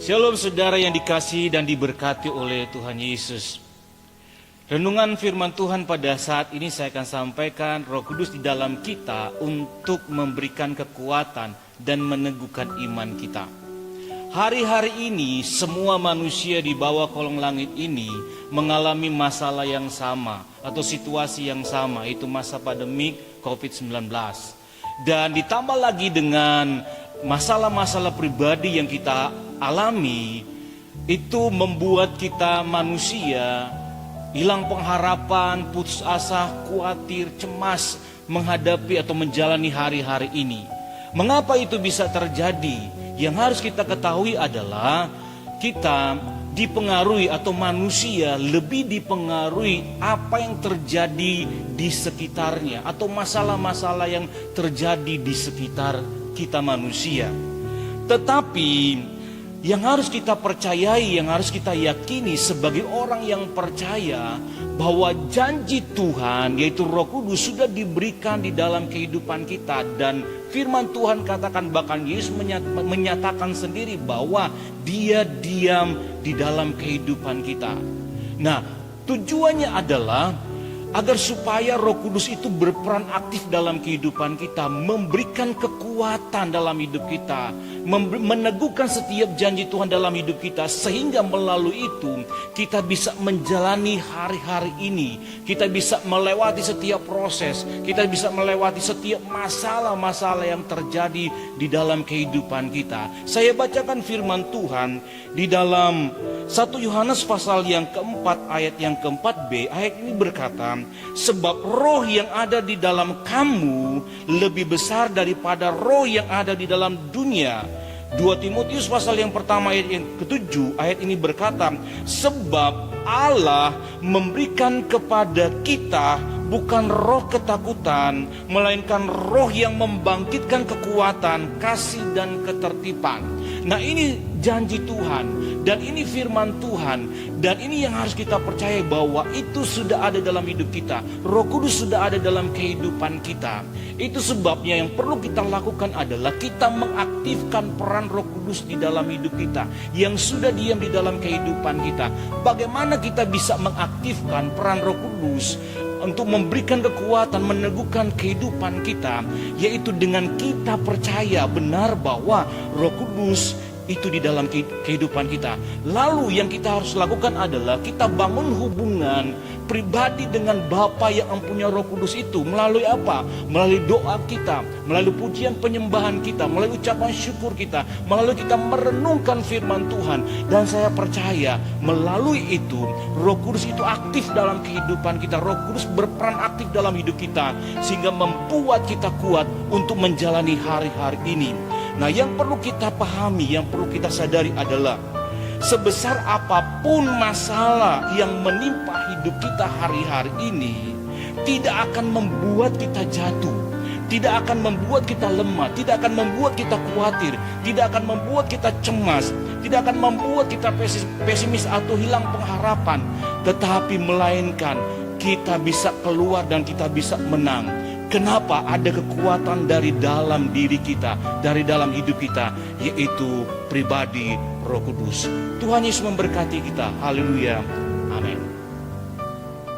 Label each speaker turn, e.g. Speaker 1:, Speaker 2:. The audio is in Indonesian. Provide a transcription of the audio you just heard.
Speaker 1: Shalom saudara yang dikasihi dan diberkati oleh Tuhan Yesus. Renungan firman Tuhan pada saat ini saya akan sampaikan Roh Kudus di dalam kita untuk memberikan kekuatan dan meneguhkan iman kita. Hari-hari ini semua manusia di bawah kolong langit ini mengalami masalah yang sama atau situasi yang sama, yaitu masa pandemik COVID-19. Dan ditambah lagi dengan masalah-masalah pribadi yang kita alami, itu membuat kita manusia hilang pengharapan, putus asa, khawatir, cemas menghadapi atau menjalani hari-hari ini. Mengapa itu bisa terjadi? Yang harus kita ketahui adalah kita dipengaruhi atau manusia lebih dipengaruhi apa yang terjadi di sekitarnya atau masalah-masalah yang terjadi di sekitar kita manusia. Tetapi yang harus kita percayai, yang harus kita yakini sebagai orang yang percaya bahwa janji Tuhan yaitu Roh Kudus sudah diberikan di dalam kehidupan kita. Dan firman Tuhan katakan, bahkan Yesus menyatakan sendiri bahwa Dia diam di dalam kehidupan kita. Nah, tujuannya adalah agar supaya Roh Kudus itu berperan aktif dalam kehidupan kita, memberikan kekuatan dalam hidup kita, meneguhkan setiap janji Tuhan dalam hidup kita, sehingga melalui itu kita bisa menjalani hari-hari ini, kita bisa melewati setiap proses, kita bisa melewati setiap masalah-masalah yang terjadi di dalam kehidupan kita. Saya bacakan firman Tuhan di dalam 1 Yohanes pasal yang keempat ayat yang keempat-B. Ayat ini berkata, sebab roh yang ada di dalam kamu lebih besar daripada roh yang ada di dalam dunia. 2 Timotius pasal yang pertama ayat yang ke-7, ayat ini berkata, sebab Allah memberikan kepada kita bukan roh ketakutan, melainkan roh yang membangkitkan kekuatan, kasih dan ketertiban. Nah, ini janji Tuhan dan ini firman Tuhan, dan ini yang harus kita percaya bahwa itu sudah ada dalam hidup kita. Roh Kudus sudah ada dalam kehidupan kita. Itu sebabnya yang perlu kita lakukan adalah kita mengaktifkan peran Roh Kudus di dalam hidup kita yang sudah diam di dalam kehidupan kita. Bagaimana kita bisa mengaktifkan peran Roh Kudus untuk memberikan kekuatan, meneguhkan kehidupan kita, yaitu dengan kita percaya benar bahwa Roh Kudus itu di dalam kehidupan kita. Lalu yang kita harus lakukan adalah kita bangun hubungan pribadi dengan Bapa yang mempunyai Roh Kudus itu. Melalui apa? Melalui doa kita, melalui pujian penyembahan kita, melalui ucapan syukur kita, melalui kita merenungkan firman Tuhan. Dan saya percaya melalui itu Roh Kudus itu aktif dalam kehidupan kita. Roh Kudus berperan aktif dalam hidup kita, sehingga membuat kita kuat untuk menjalani hari-hari ini. Nah, yang perlu kita pahami, yang perlu kita sadari adalah sebesar apapun masalah yang menimpa hidup kita hari-hari ini, tidak akan membuat kita jatuh, tidak akan membuat kita lemah, tidak akan membuat kita khawatir, tidak akan membuat kita cemas, tidak akan membuat kita pesimis atau hilang pengharapan, tetapi melainkan kita bisa keluar dan kita bisa menang. Kenapa? Ada kekuatan dari dalam diri kita, dari dalam hidup kita, yaitu pribadi Roh Kudus. Tuhan Yesus memberkati kita. Haleluya. Amin.